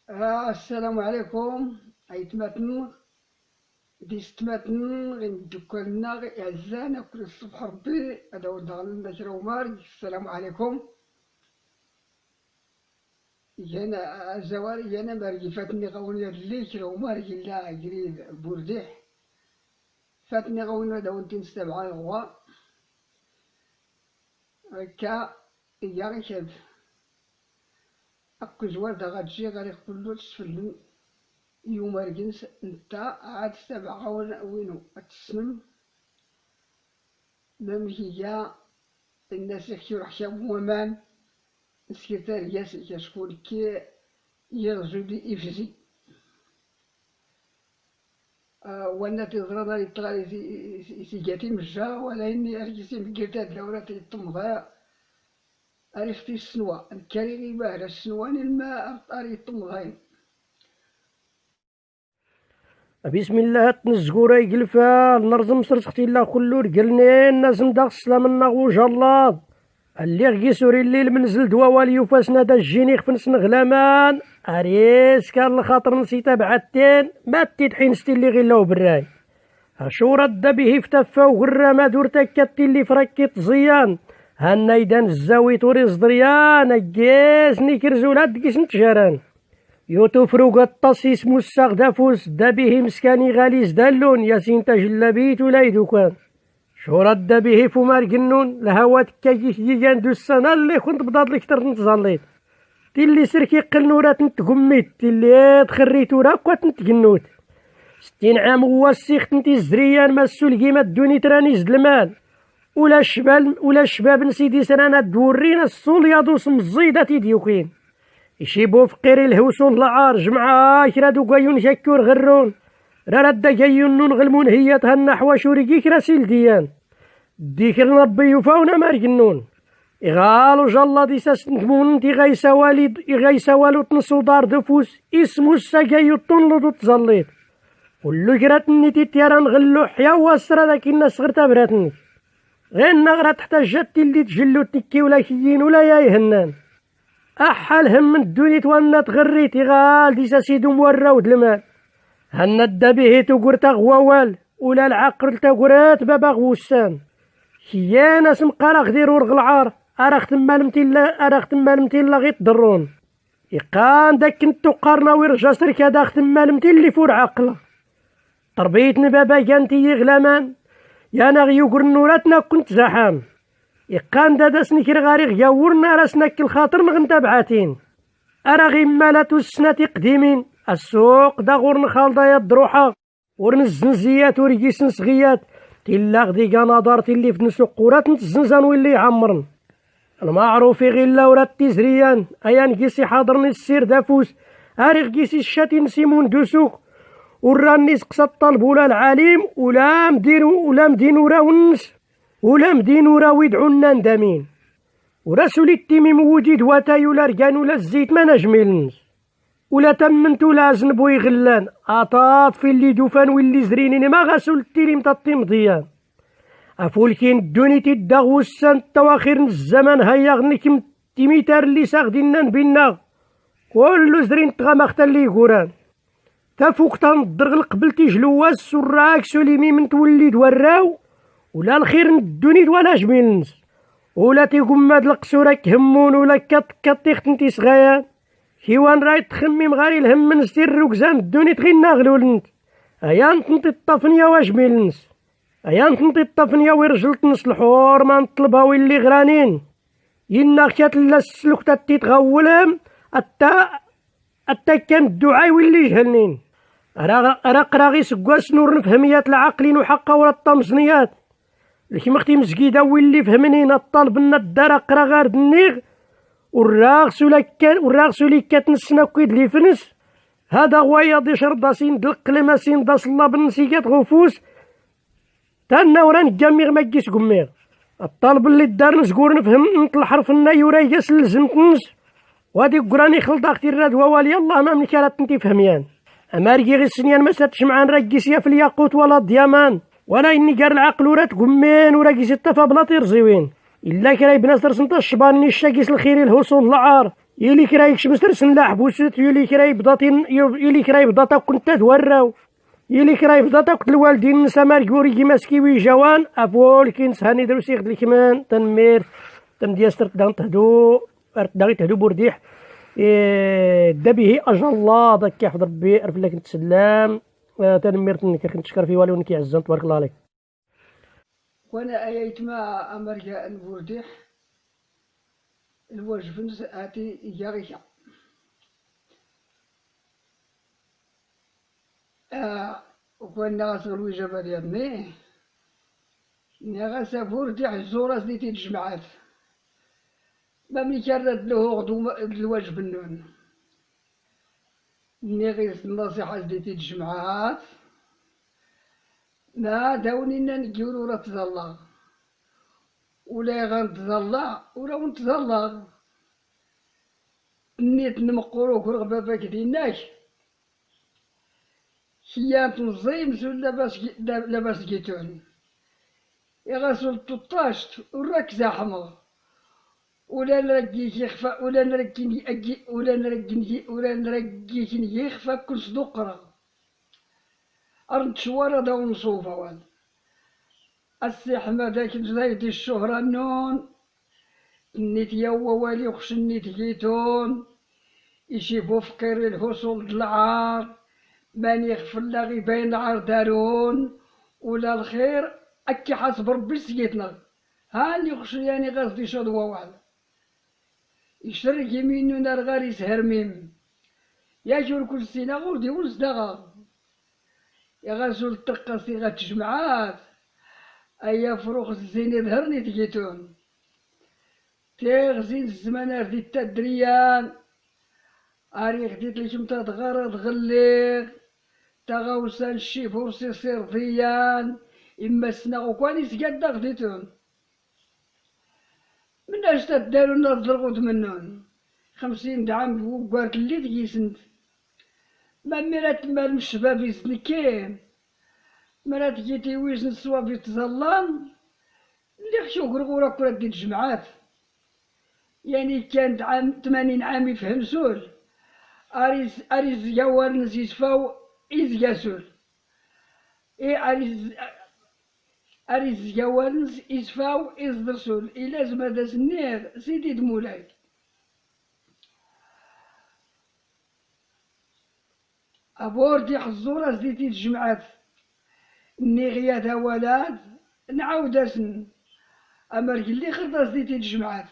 السلام عليكم. أيتماتن دي ستماتن غين دكالنا عزانا كل الصبح ربي هذا ولد غنى جرا مارج. السلام عليكم. جانا الزواري جانا مارجي فاتني غوني اللي جرا مارج لا قريب بورديح فاتني غوني هذا ولد نستبعى غوا كا يا شاف أكو زوار دا غاتجي غادي كلو تسفلن يوم رجنس نتا عاد تبع وينو تسلم ميم هي الناس يحكيو حساب ومان السكرتير ياس شكون كي يرجو لي إفزي وانا تضرنا لي طلع سيجاتي مجا ولا إني أرجسي مقرتاد لورا تيطمضا عرفتي السنوة الكاريغي باه السنوان الماء أري طمضاين. بسم الله تنزقورا يقلفا نرزم سرسختي الله كلو رجلني الناس نداغ السلام النغو جلاد اللي غي سوري الليل منزل دوالي وفاسنا دا الجيني خفنس نغلامان اريس كان الخاطر نسيتا بعدتين ما تيدحين ستي اللي غيلاو براي اشو رد به فتفا وغرا ما دورتا كاتي اللي فركي تزيان هانا يدان الزاوي توري صدريان اجيس نيكرزو لاد كيس نتجاران يوتوف روق الطاسيس موساق دافوس دا به مسكاني غاليز دالون ياسين تجلبيت ولا يدوكان شو رد به فمار جنون لهوات كايش جيجان دو السنة اللي كنت بضاد لك تر نتزاليت تيلي سركي قلنورات نتقميت تيلي تخريتو راكوات نتجنوت 60 عام هو السيخ نتي الزريان مسؤول كيما الدوني تراني زد المال ولا الشباب نسيدي سرانا دورينا السوليادو سمزيدة تيديوكين يشيبو فقيري الهوسون العار جمعة كرا دوكايون شكور غرون راد جايون نون غلمون هي تهنا حواشوري كرا سيلديان ديكر ربي يوفاونا مارجنون إغالو جالا دي ساسنتمون دي غيسوالو تنسو دار دفوس اسمو الساقايو طنلو تزليت كلو كرات نيتي تيران غلو حيا واسرا داك الناس غير تابراتني غير نغرا تحت جاتي اللي تجلو تكي ولا كيين ولا يا يهنان أحال هم الدنيا توانا تغريتي غال ديسا سيدو موراود المال هنا الدبيه تقرتا غوال ولا العقل تقرات بابا غوسان كيانا سمقارا غدير ورغ العار أراخت مالمتين غيت ضرون يقان داك كنتو قارنا ويرجع سركا داخت مالمتين اللي فور عقله تربيتني بابا كانتي يغلامان يانا غيو قرنوراتنا كنت زحام يقان دادا نكير غاري غيورنا راسنا كل خاطر نغنتابعاتين أرا غيمالات السنة قديمين السوق دا غور نخالدا يا الدروحة ورنزنزيات وريكيس نسغيات تلا غدي كنظر تلي في نسوق قورات نتزنزان ويلي يعمرن المعروف غيلا ورات تيزريان أيان كيسي حاضرني السير دافوس أريغ كيسي الشاتي نسيمون دوسوك وراني سقسا الطلب ولا العليم ولا مدين ورا ونس ولا مدين ورا ويدعونا ندامين ورسولي التيمي موجود واتاي ولا رجان ولا الزيت ما نجملنش ولا تمنت ولا زنبو يغلان عطات في اللي دوفان واللي زرينين ما غاسول التيري متطي مضيان افولكين الدوني تدغو السن تواخير الزمان هيا غنكم تيميتار اللي ساغدينا نبينا كل زرين تغامخت اللي يقوران تفوق تنضرغ قبل تيجلواز سراك سليمي من توليد وراو ولا الخير ندوني ولا جميلنس ولا تيقوم هاد القصورك همون ولا كطيخت نتي صغيان كيوان راي تخمم غاري الهم من ستير ركزان الدوني تغينا غلولنت ايا نتنطي الطفنيا واجميلنس ايا نتنطي الطفنيا ورجل تنس الحور ما نطلبها ويلي غرانين ينا كات لا السلوك تاتي تغولهم اتا كان الدعاء ويلي جهلنين راه غي سكواس نور نفهميات العقلين وحقا ولا الطمزنيات لكن مختي مسكيده ويلي فهمنين الطالب لنا الدار قرا غير النيغ والراغس ولا كتنسنا كيد لي فنس هذا غوايا شرب سين دلقلمه سين دا صلا بنسيات غفوس تانا ورا نجاميغ ما كيس قميغ الطالب اللي دار نسكور نفهم نط الحرف الناي ورا يسلزم تنس وهادي قراني خلط اختي الراد والله الله ما منك راه انت فهميان اما رجي غير السنيان ما ساتش معان راكيسيا في الياقوت ولا الديامان ولا إني قال العقل ورا تقمين ورا كيس الطفا بلا تيرزيوين إلا كراي بناس رسمت الشباني الشاكيس الخيري الهوسون العار يلي كرايك شمسرسن لا حبوست يلي كراي بضاتين يلي كراي بضاتا كنت توراو يلي كراي بضاتا كنت الوالدين نسامار كوري كيما سكيوي جوان افول كينس هاني دروسيغ الكمان تنمير تنديستر دان تهدو داغي تهدو بورديح دبيه اجل الله ضك يحفظ ربي ارف لك نتسلام تنمير كنت نشكر في والي ونكي عزان تبارك الله عليك. وانا ايت ما امريكا البورديح الوجبن اتي ياريكا وانا غاسل الوجبه ديالني نغاسا بورديح الزورة ديتي الجمعات ما ملي كرد له غدو الواجب النون نغيس النصيحة ديتي الجمعات ما داونينا نقولو راه تظلى ولا غنتظلى ولا ونتظلى نيت نمقروك رغبابك ديناك سيان تنظيم لاباس كيتون يغسل الطاش وراك زحمة ولا نرقيك يخفى ولا نرقيني أجي ولا نرقيك يخفى كل صدقرة أرد شوارع دا ونصوفة وان السي حماداك زايد الشهرة نون نيت يوا والي وخش نيت جيتون يشيفو فقير الحصول العار ماني يغفر لا غي باين عار دارون ولا الخير أكي حسب ربي سيتنا هاني خشياني غازدي شدوة واحد يشرك يمينو نار غاري سهرميم ياجور كل سنة غودي ونزدغا يا غازو التقى صيغة جمعات أيا فروخ الزين ظهرني تجيتون تيغزين الزمان دي التدريان أريخ ديت لي شمتا تغرد غليغ تغاوسان الشيفور سيصير ضيان إما سناغو كواني سقاد غديتون من اش تدارو الناس ضرغوت منون 50 دعم وقارت اللي تجيسنت ما مرات مال الشباب يسنكين مرات جيتي ويسن الصواب يتظلم اللي خشو غرغورة كرة ديال الجمعات يعني كانت عام 80 عام يفهم سول أريز جوال نزيز فاو إزجاسول أريز جوال إزفاو إزدرسول إلا زمادا سنير سيدي دمولاي أبوردي حزورة زديتي الجمعات نغيات ولاد نعاود اسن أما اللي خرطة زديتي الجمعات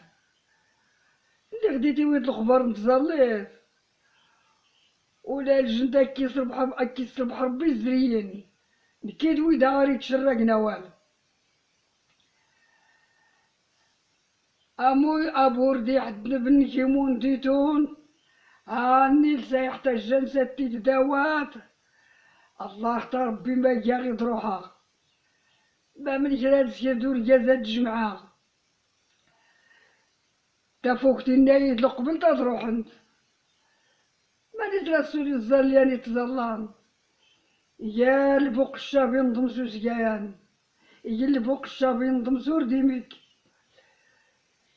اللي خديتي ويد الخبر نتظليت ولا الجندا كيصربح ربي الزريين نكيد ويدا غاري تشرق نوال أبوردي حد بن كيمون ديتون هاني لسايحت الجنسة تداوات الله اختار ربي ما جاغي تروحها ما من جلال سيدو الجازات الجمعة تفوقتي النايد لقبل تروح انت ما نترسولي الزليان يتظلان يا الفوق الشاب ينضمسو سكايان يجي الفوق الشاب ينضمسو رديميك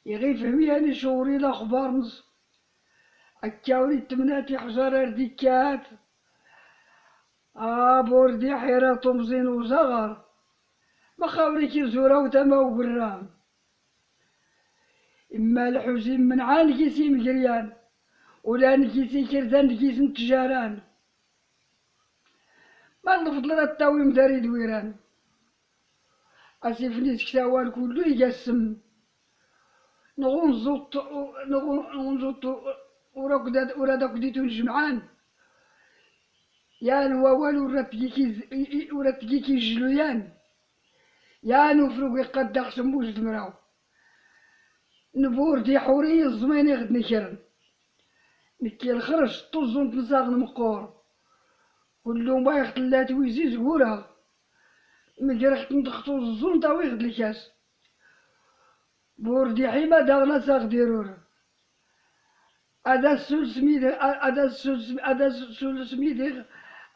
يغي فهمياني شوري الأخبار نص أكاولي التمناتي حجر رديكات بوردي حيرة طمزين وزغر ما خاوري كي زورا وتما وبرام إما الحزين من عان كيسي مجريان ولا نكيسي كردان كيس نتجاران ما نفضل التاوي مداري دويران أسيفني سكتاوال كلو يقسم نغنزوط ورادك ديتو الجمعان يا نوال وراتكيكي جلويان يا نفرق قد خشموش دمراو نبور دي حوري الزماني غد نكرن نكي الخرج طزون تنساغ المقور كلو ما يختلات ويزي زهورا مجرح تنتخطو الزون تاوي غد الكاس بوردي حيما داغنا ساغ ديرور هذا السول سميدي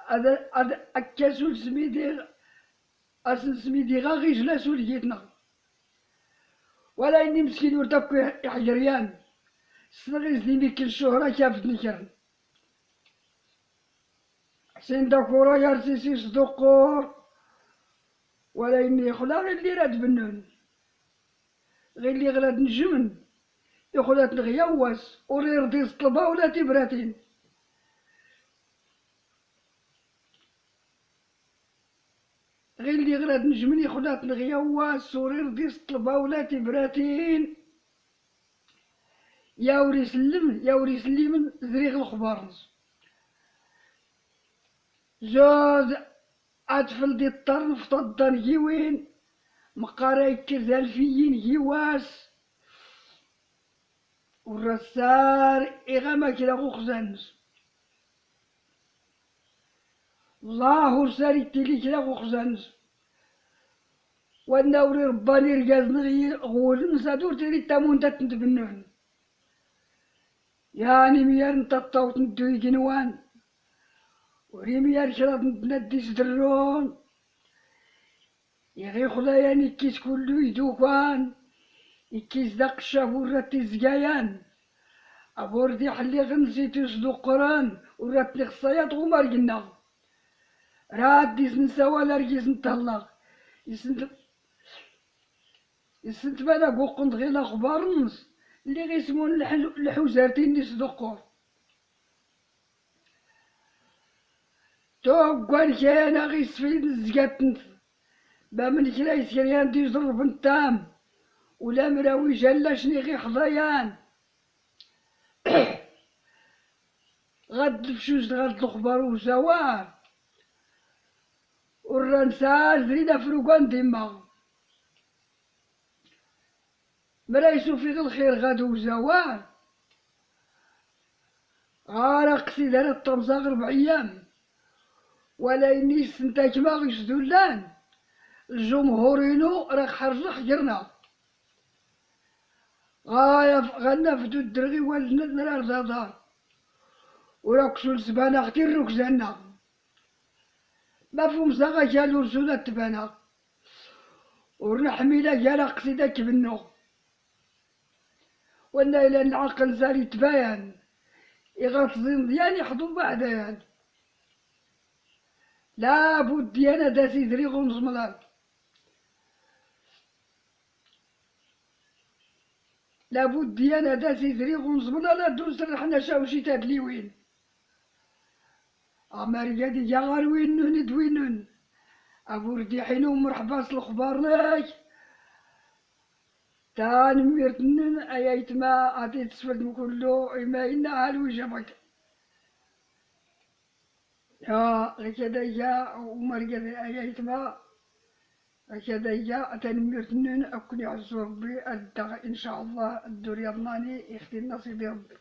هذا أكاسول سميدي أسن سميدي غاغي جلا سول جيتنا ولا إني مسكين ورتبكو يحجريان سنغيز دي ميك الشهرة كافت نكرن حسين داكورا يرسيسي صدقور ولا إني خلا غير اللي راد بنون غير اللي غلاد نجمن يخلات نغيواس وري يرضي طلبة ولا تبراتين غير اللي غلاد نجمن يخلات نغيواس وري يرضي طلبة ولا تبراتين يا وري سلم يا وري سليمن زريغ الخبارنس زاد أطفال دي الطرف طدن هيوين مقاراي كرزال فيين هيواس والرسار إغاما كلا غوخزانس الله رسالي تيلي كلا غوخزانس وانا وري رباني رقاز نغي غول مسادور تيري تامون تتنتبنون يعني ميار نتطاوت ندوي جنوان وري ميار شراب ندي سدرون يغي خلايا كيس كلو يدوكان يكيس داق الشافور راتي زقايان أبوردي حلي غنسيتو صدو قران وراتني خصايات غمار قلنا رادي سنساوا لارجيس نتهلا يسنت بانا قوقند غير الأخبار نص اللي غيسمون الحوزارتين اللي صدقور توقوان كانا غيسفيد الزقاتنت بامن كلا يسكريان دي ضرب نتام ولا مراوي جلاشني غي حضيان غاد الفشوش غاد الخبار وزوار والرنسال زرينا فروقان ديما مرايسو في الخير غادو وزوار غارق سيدان الطمزاغ 4 أيام ولا إني سنتاك ما غيشدولان الجمهورينو راك حرج حجرنا غنفدو الدرغي والدنا الأرض دار وراكسو الزبانة غتير ركزانا ما فهم زاغا جالو رسولة تبانا ورنحميلا جالا قصيدة كبنو وانا إلا العقل زاري تباين يغطزين ديان يحضو بعدين لابد ديانا داسي دريغو نزملان لابد ديانا داسي دريغو نزملان لا دوز رحنا شاوشي تادلي وين أمريكا جا غار وينون دوينون أبو ردي حينو مرحبا الأخبار لك تان ميرتنن أيايت ما أتيت سفل كله إما إنا علو جبك يا غكدا جا ومرقا أيايت ما غكدا جا تان ميرتنن أكوني عز ربي أدغ إن شاء الله الدور يضماني يختي النصيب ربي